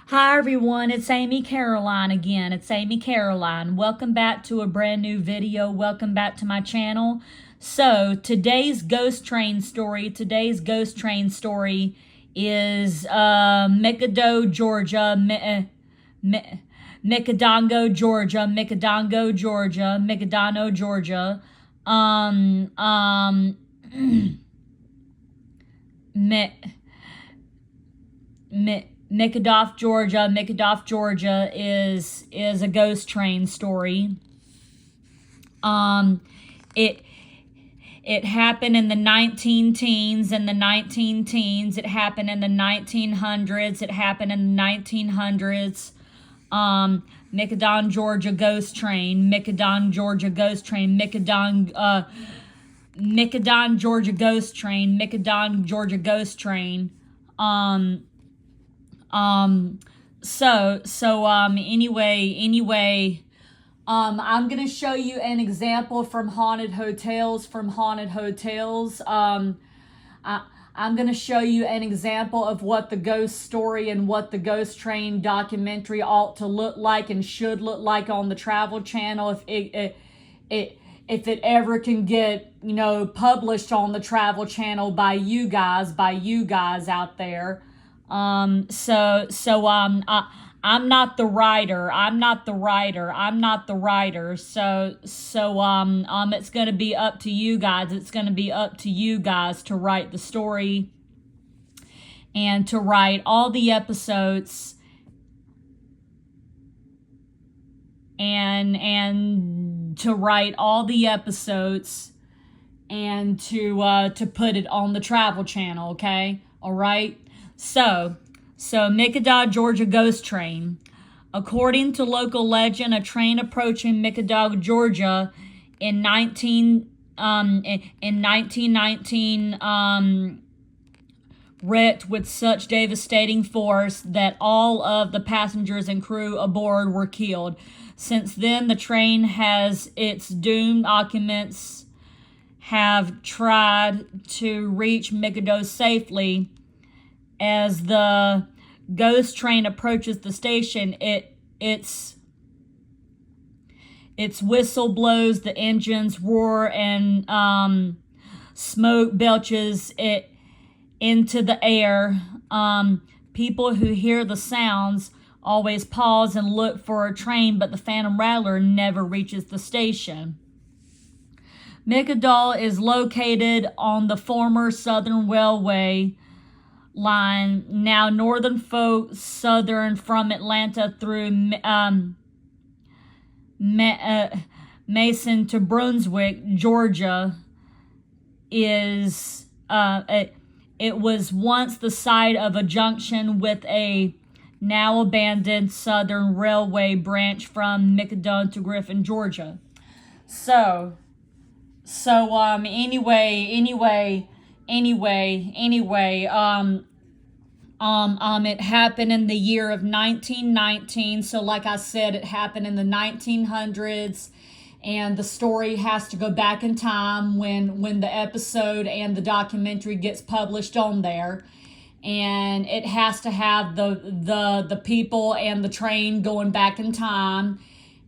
Hi everyone, it's Amy Caroline again. It's Amy Caroline. Welcome back to a brand new video. Welcome back to my channel. So today's ghost train story is Mikado, Georgia, Mikadongo, Georgia, Mikadano, Georgia. Mi, Mi, Mikadoff, Georgia is a ghost train story. It happened in the 19-teens. It happened in the 1900s. Mikadon, Georgia ghost train. Mikadon, Georgia ghost train. Mikadon, Georgia ghost train. Mikadon, Georgia ghost train. Anyway, I'm gonna show you an example from haunted hotels. I'm gonna show you an example of what the ghost story and what the ghost train documentary ought to look like and should look like on the Travel Channel if it ever can get, published on the Travel Channel by you guys out there. I'm not the writer. It's going to be up to you guys. It's going to be up to you guys to write the story and to write all the episodes and to write all the episodes and to put it on the Travel Channel, okay? All right? So Mikado, Georgia ghost train. According to local legend, a train approaching Mikado, Georgia in 1919 wrecked with such devastating force that all of the passengers and crew aboard were killed. Since then, the train has its doomed occupants have tried to reach Mikado safely. As the ghost train approaches the station, its whistle blows, the engines roar, and smoke belches it into the air. People who hear the sounds always pause and look for a train, but the Phantom Rattler never reaches the station. Mikado is located on the former Southern Railway line, now Northern Folk Southern, from Atlanta through Mason to Brunswick, Georgia. It was once the site of a junction with a now abandoned Southern Railway branch from Mikado to Griffin, Georgia. It happened in the year of 1919. So like I said, it happened in the 1900s, and the story has to go back in time when the episode and the documentary gets published on there. And it has to have the people and the train going back in time,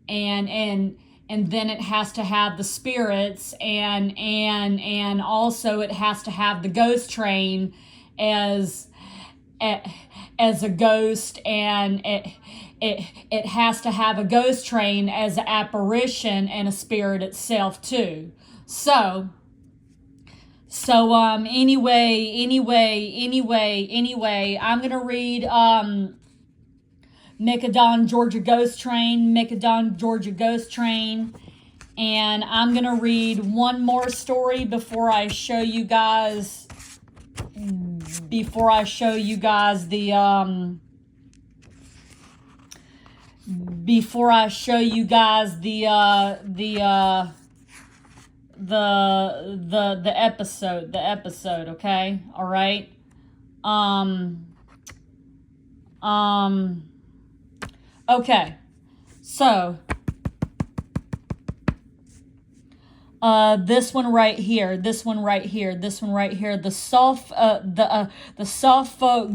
and then it has to have the spirits, and also it has to have the ghost train as a ghost, and it has to have a ghost train as an apparition and a spirit itself too. Anyway, I'm gonna read Mikadon, Georgia ghost train, and I'm gonna read one more story before I show you guys the episode, okay? All right. Okay. So This one right here, this one right here, this one right here. The Suffolk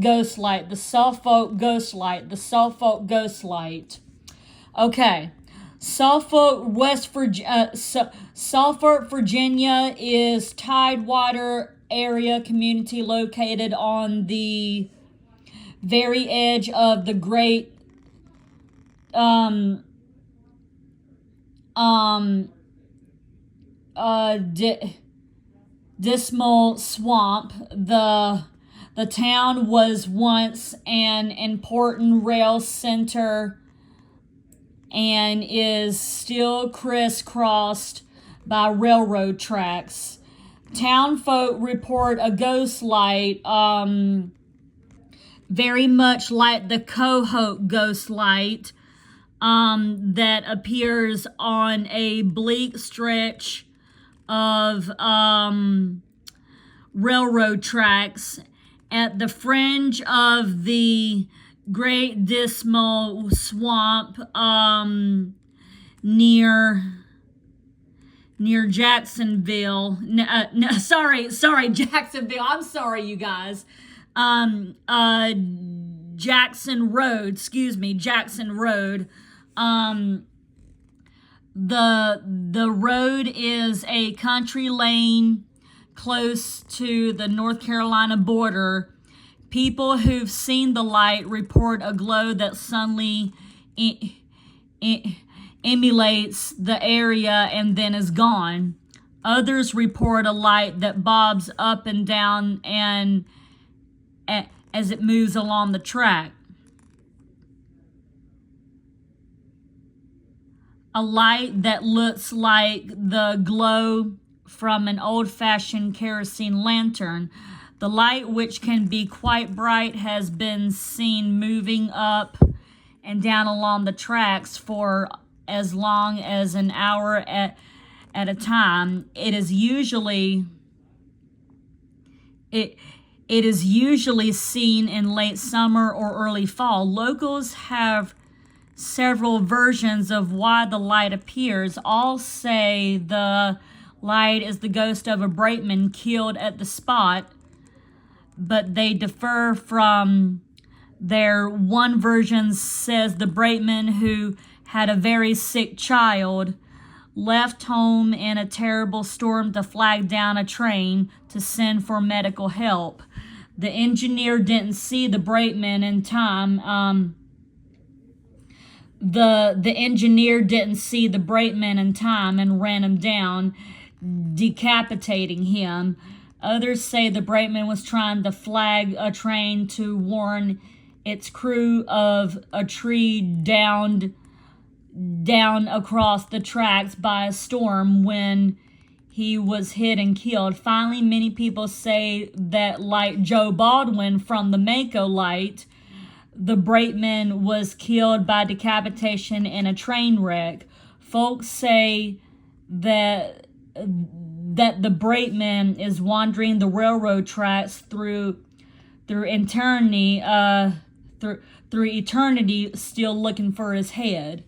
Ghost Light, the Suffolk Ghost Light, the Suffolk Ghost Light. Okay, Suffolk, Virginia is Tidewater area community located on the very edge of the Great um um Dismal Swamp. The town was once an important rail center and is still crisscrossed by railroad tracks. Town folk report a ghost light, very much like the Cohoe ghost light, that appears on a bleak stretch of railroad tracks at the fringe of the Great Dismal Swamp, near Jacksonville. Jacksonville. I'm sorry, you guys. Jackson Road. Excuse me, Jackson Road. The road is a country lane close to the North Carolina border. People who've seen the light report a glow that suddenly emulates the area and then is gone. Others report a light that bobs up and down and as it moves along the track. A light that looks like the glow from an old-fashioned kerosene lantern. The light, which can be quite bright, has been seen moving up and down along the tracks for as long as an hour at a time. It is usually seen in late summer or early fall. Locals have several versions of why the light appears. All say the light is the ghost of a brakeman killed at the spot, but they differ from there. One version says the brakeman, who had a very sick child, left home in a terrible storm to flag down a train to send for medical help. The engineer didn't see the brakeman in time. The engineer didn't see the brakeman in time and ran him down, decapitating him. Others say the brakeman was trying to flag a train to warn its crew of a tree down across the tracks by a storm when he was hit and killed. Finally, many people say that, like Joe Baldwin from the Mako light, the brakeman was killed by decapitation in a train wreck. Folks say that the brakeman is wandering the railroad tracks through eternity, still looking for his head.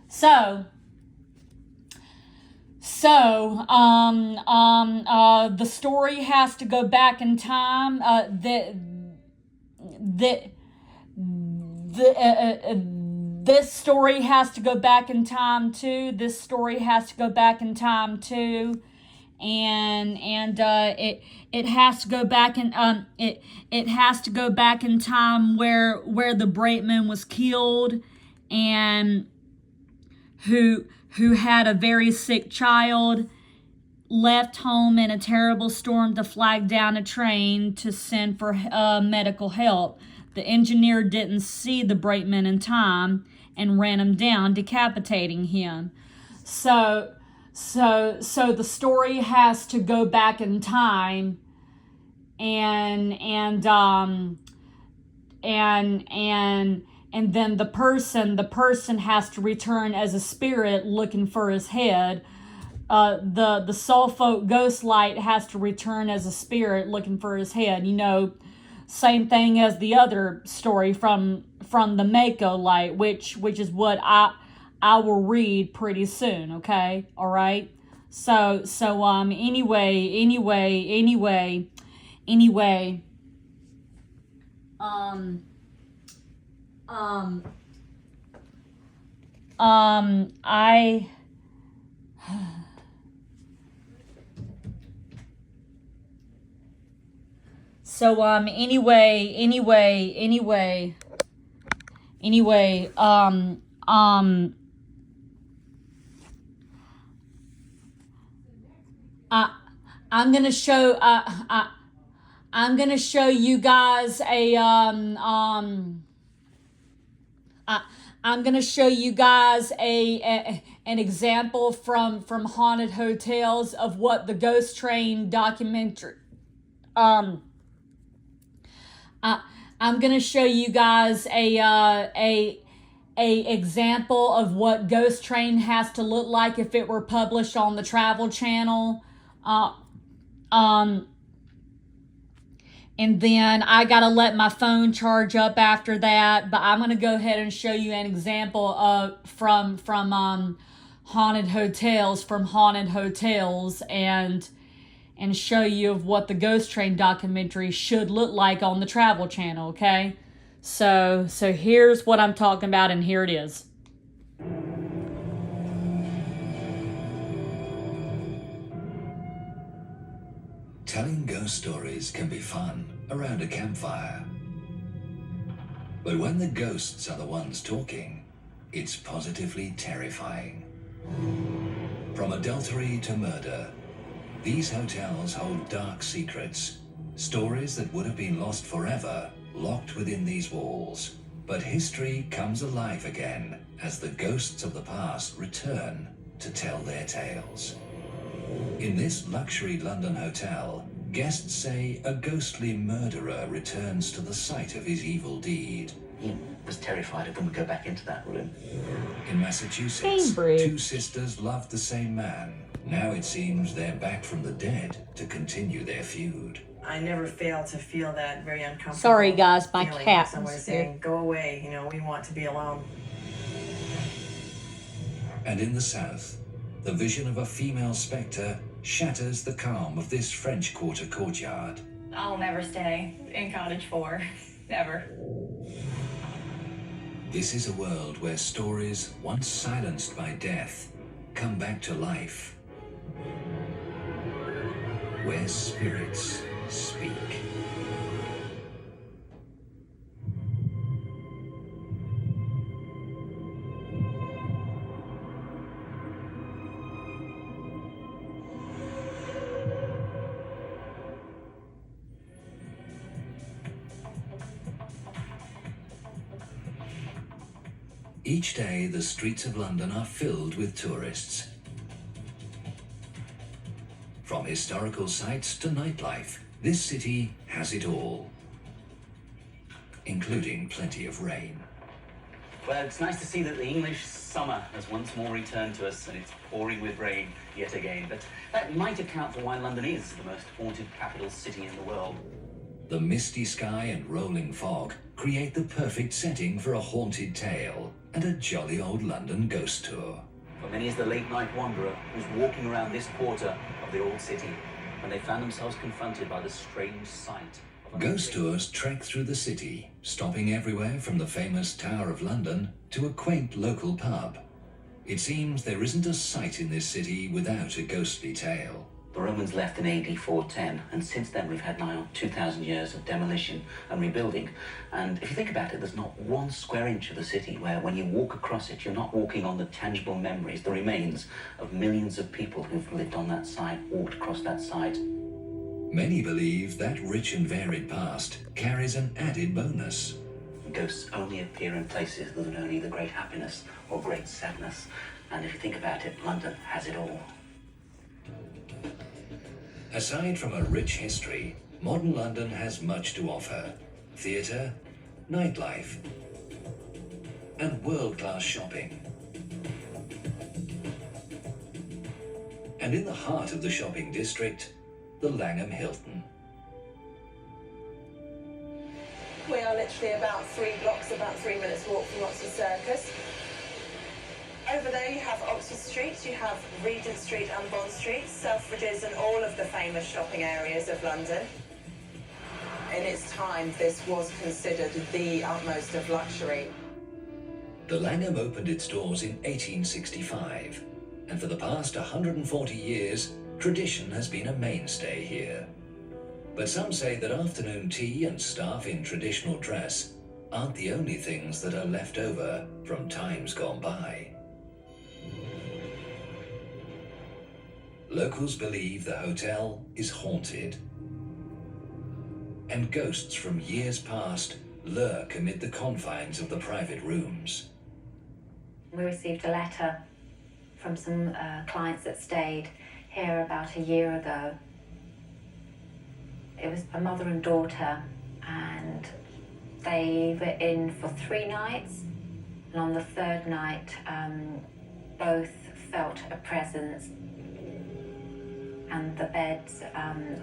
So the story has to go back in time. This story has to go back in time too. This story has to go back in time too, and it has to go back in it has to go back in time where the brakeman was killed, and who had a very sick child, left home in a terrible storm to flag down a train to send for medical help. The engineer didn't see the brakeman in time and ran him down, decapitating him. So the story has to go back in time, and then the person has to return as a spirit looking for his head. The Suffolk Ghost Light has to return as a spirit looking for his head. Same thing as the other story from the Mako light, which is what I will read pretty soon. Okay, all right. Anyway, um, um, I, so, anyway, I, I'm gonna show, I'm gonna show you guys I, I'm gonna show you guys an example from Haunted Hotels of what the Ghost Train documentary. Um, I, I'm gonna show you guys a example of what Ghost Train has to look like if it were published on the Travel Channel. Uh, um, and then I gotta let my phone charge up after that. But I'm gonna go ahead and show you an example of from Haunted Hotels, and show you of what the Ghost Train documentary should look like on the Travel Channel. Okay, so here's what I'm talking about, and here it is. Telling ghost stories can be fun around a campfire. But when the ghosts are the ones talking, it's positively terrifying. From adultery to murder, these hotels hold dark secrets, stories that would have been lost forever, locked within these walls. But history comes alive again as the ghosts of the past return to tell their tales. In this luxury London hotel, guests say a ghostly murderer returns to the site of his evil deed. He was terrified of when we go back into that room. In Massachusetts, Cambridge. two sisters loved the same man. Now it seems they're back from the dead to continue their feud. I never fail to feel that very uncomfortable. Sorry, guys, my feeling cat Someone is saying, here. "Go away," we want to be alone. And in the south, the vision of a female spectre shatters the calm of this French Quarter courtyard. I'll never stay in Cottage 4. Never. This is a world where stories, once silenced by death, come back to life. Where spirits speak. Each day, the streets of London are filled with tourists. From historical sites to nightlife, this city has it all, including plenty of rain. Well, it's nice to see that the English summer has once more returned to us and it's pouring with rain yet again. But that might account for why London is the most haunted capital city in the world. The misty sky and rolling fog create the perfect setting for a haunted tale and a jolly old London ghost tour. For many is the late night wanderer who's walking around this quarter of the old city when they found themselves confronted by the strange sight. Ghost tours trek through the city, stopping everywhere from the famous Tower of London to a quaint local pub. It seems there isn't a site in this city without a ghostly tale. The Romans left in AD 410, and since then we've had nigh on 2,000 years of demolition and rebuilding. And if you think about it, there's not one square inch of the city where when you walk across it, you're not walking on the tangible memories, the remains of millions of people who've lived on that site, walked across that site. Many believe that rich and varied past carries an added bonus. Ghosts only appear in places that are only the great happiness or great sadness. And if you think about it, London has it all. Aside from a rich history, modern London has much to offer. Theatre, nightlife, and world-class shopping. And in the heart of the shopping district, the Langham Hilton. We are literally about 3 blocks, about 3 minutes walk from Oxford Circus. Over there you have Oxford Street, you have Regent Street and Bond Street, Selfridges and all of the famous shopping areas of London. In its time, this was considered the utmost of luxury. The Langham opened its doors in 1865, and for the past 140 years, tradition has been a mainstay here. But some say that afternoon tea and staff in traditional dress aren't the only things that are left over from times gone by. Locals believe the hotel is haunted, and ghosts from years past lurk amid the confines of the private rooms. We received a letter from some clients that stayed here about a year ago. It was a mother and daughter, and they were in for 3 nights, and on the 3rd night both felt a presence, and the beds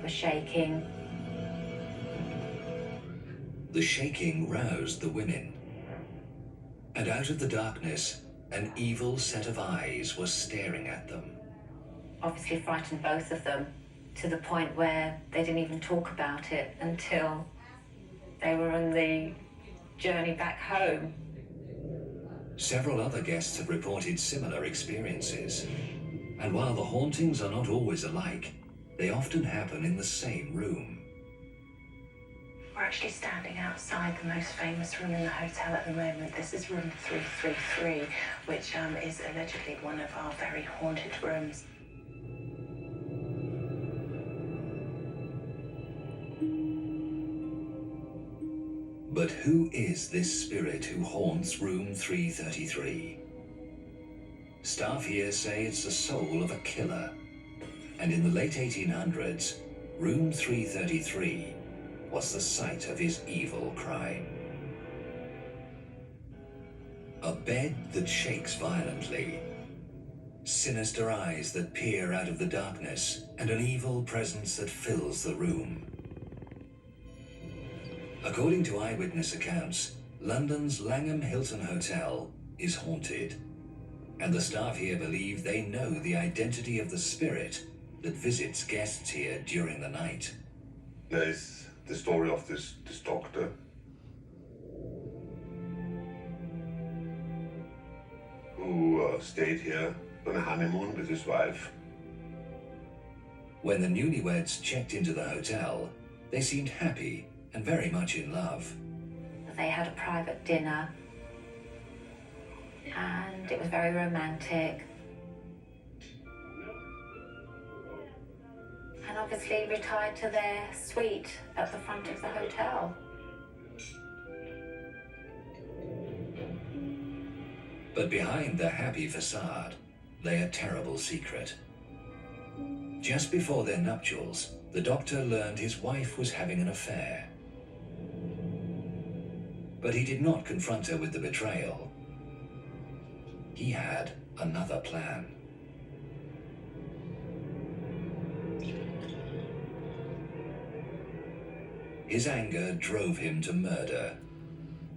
were shaking. The shaking roused the women, and out of the darkness, an evil set of eyes was staring at them. Obviously frightened both of them to the point where they didn't even talk about it until they were on the journey back home. Several other guests have reported similar experiences, and while the hauntings are not always alike, they often happen in the same room. We're actually standing outside the most famous room in the hotel at the moment. This is room 333, which is allegedly one of our very haunted rooms. But who is this spirit who haunts room 333? Staff here say it's the soul of a killer, and in the late 1800s, room 333 was the site of his evil crime. A bed that shakes violently, sinister eyes that peer out of the darkness, and an evil presence that fills the room. According to eyewitness accounts, London's Langham Hilton Hotel is haunted, and the staff here believe they know the identity of the spirit that visits guests here during the night. There is the story of this doctor who stayed here on a honeymoon with his wife. When the newlyweds checked into the hotel, they seemed happy and very much in love. They had a private dinner, and it was very romantic. And obviously retired to their suite at the front of the hotel. But behind the happy facade lay a terrible secret. Just before their nuptials, the doctor learned his wife was having an affair. But he did not confront her with the betrayal. He had another plan. His anger drove him to murder,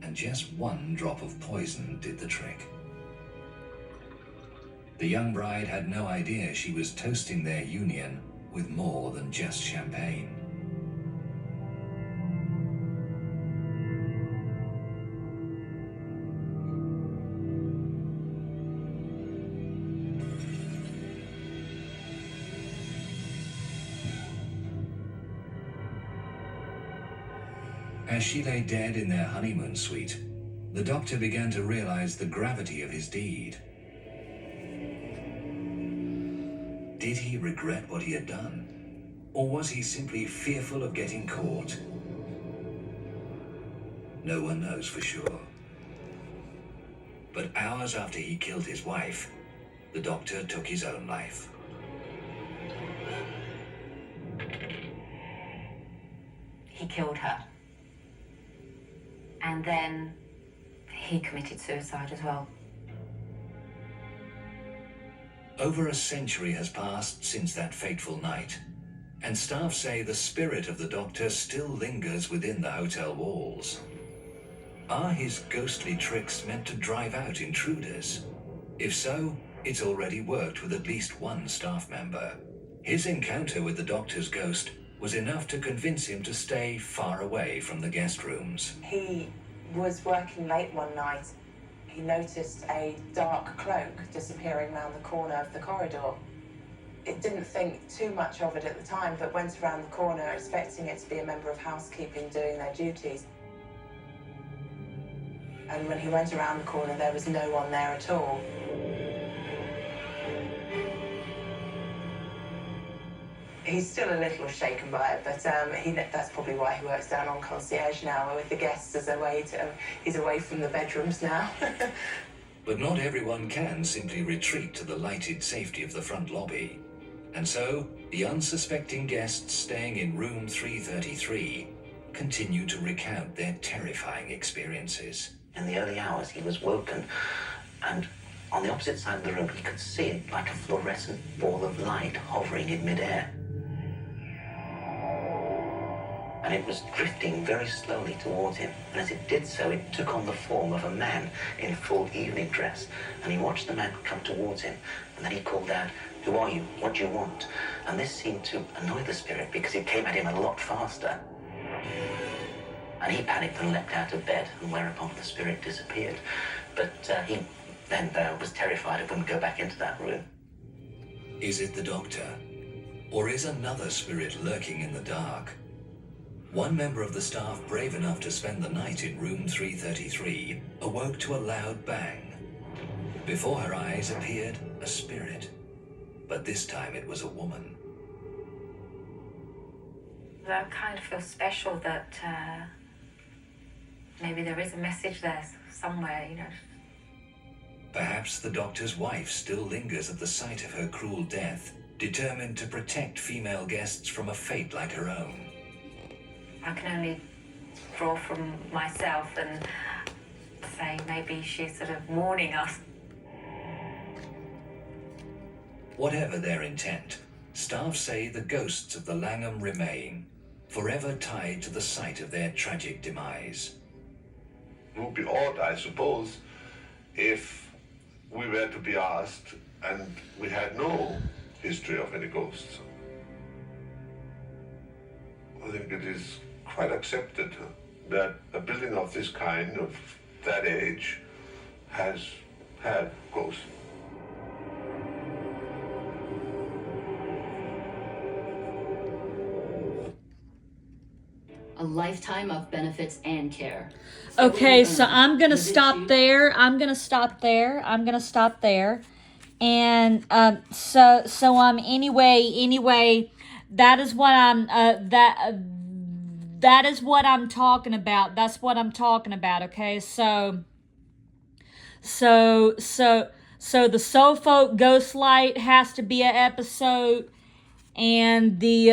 and just one drop of poison did the trick. The young bride had no idea she was toasting their union with more than just champagne. As she lay dead in their honeymoon suite, the doctor began to realize the gravity of his deed. Did he regret what he had done? Or was he simply fearful of getting caught? No one knows for sure. But hours after he killed his wife, the doctor took his own life. He killed her. And then he committed suicide as well. Over a century has passed since that fateful night, and staff say the spirit of the doctor still lingers within the hotel walls. Are his ghostly tricks meant to drive out intruders? If so, it's already worked with at least one staff member. His encounter with the doctor's ghost was enough to convince him to stay far away from the guest rooms. He was working late one night. He noticed a dark cloak disappearing around the corner of the corridor. It didn't think too much of it at the time, but went around the corner expecting it to be a member of housekeeping doing their duties. And when he went around the corner, there was no one there at all. He's still a little shaken by it, but that's probably why he works down on concierge now with the guests as a way to, he's away from the bedrooms now. But not everyone can simply retreat to the lighted safety of the front lobby. And so, the unsuspecting guests staying in room 333 continue to recount their terrifying experiences. In the early hours, he was woken, and on the opposite side of the room, he could see it like a fluorescent ball of light hovering in midair. And it was drifting very slowly towards him. And as it did so, it took on the form of a man in full evening dress. And he watched the man come towards him. And then he called out, "Who are you? What do you want?" And this seemed to annoy the spirit because it came at him a lot faster. And he panicked and leapt out of bed, and whereupon the spirit disappeared. But he then was terrified and wouldn't go back into that room. Is it the doctor? Or is another spirit lurking in the dark? One member of the staff brave enough to spend the night in room 333 awoke to a loud bang. Before her eyes appeared a spirit, but this time it was a woman. I kind of feel special that maybe there is a message there somewhere, you know. Perhaps the doctor's wife still lingers at the site of her cruel death, determined to protect female guests from a fate like her own. I can only draw from myself and say maybe she's sort of warning us. Whatever their intent, staff say the ghosts of the Langham remain, forever tied to the site of their tragic demise. It would be odd, I suppose, if we were to be asked and we had no history of any ghosts. I think it is quite accepted that a building of this kind, of that age, has had ghosts. A lifetime of benefits and care. Okay, so I'm gonna stop there. And anyway, that is what I'm that is what I'm talking about. That's what I'm talking about. Okay, so the Suffolk Ghost Light has to be an episode, and the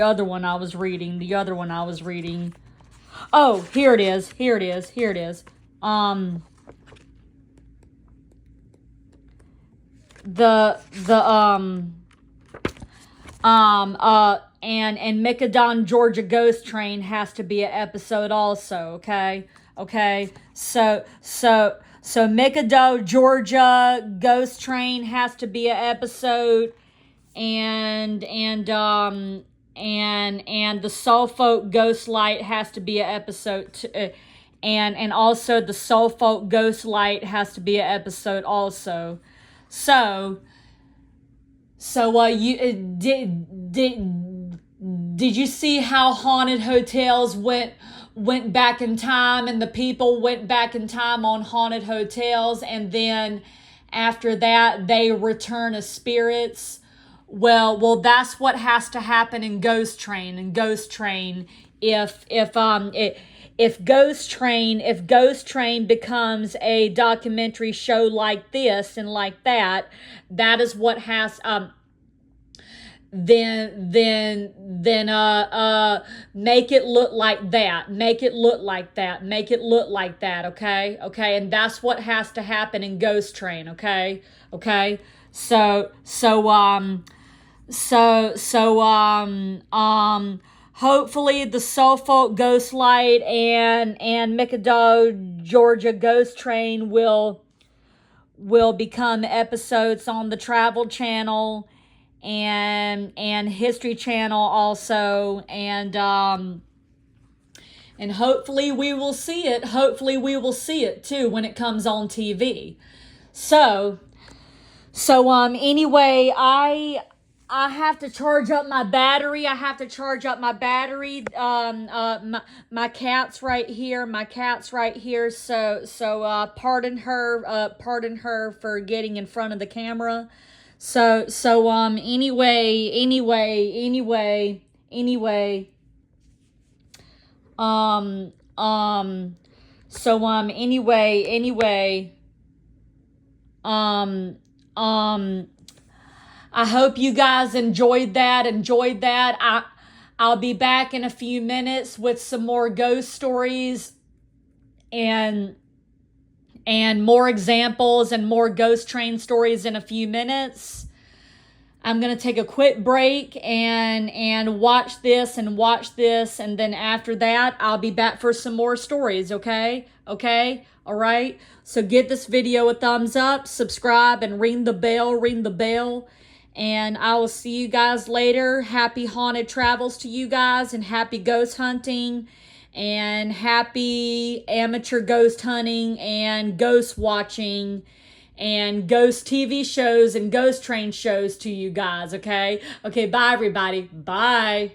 other one I was reading. Oh, here it is. And Micadon, Georgia Ghost Train has to be an episode also, okay? So Micadon, Georgia Ghost Train has to be an episode, and the Suffolk Ghost Light has to be an episode too, and also the Suffolk Ghost Light has to be an episode also. So you did you see how haunted hotels went back in time, and the people went back in time on haunted hotels, and then after that they return as spirits? Well, that's what has to happen in Ghost Train. If Ghost Train becomes a documentary show like this and like that, that is what has then make it look like that, okay, and that's what has to happen in Ghost Train, okay. hopefully the Suffolk Ghost Light and McAdoo, Georgia Ghost Train will become episodes on the Travel Channel and History Channel also, and hopefully we will see it. Hopefully we will see it too when it comes on TV. So anyway, I have to charge up my battery. My cat's right here. So pardon her for getting in front of the camera. Anyway. I hope you guys enjoyed that. I'll be back in a few minutes with some more ghost stories and more examples and more ghost train stories in a few minutes. I'm going to take a quick break and watch this, and then after that, I'll be back for some more stories, okay? Okay? All right? So give this video a thumbs up, subscribe, and ring the bell. And I will see you guys later. Happy haunted travels to you guys, and happy ghost hunting, and happy amateur ghost hunting and ghost watching and ghost TV shows and ghost train shows to you guys, okay? Okay, bye everybody. Bye.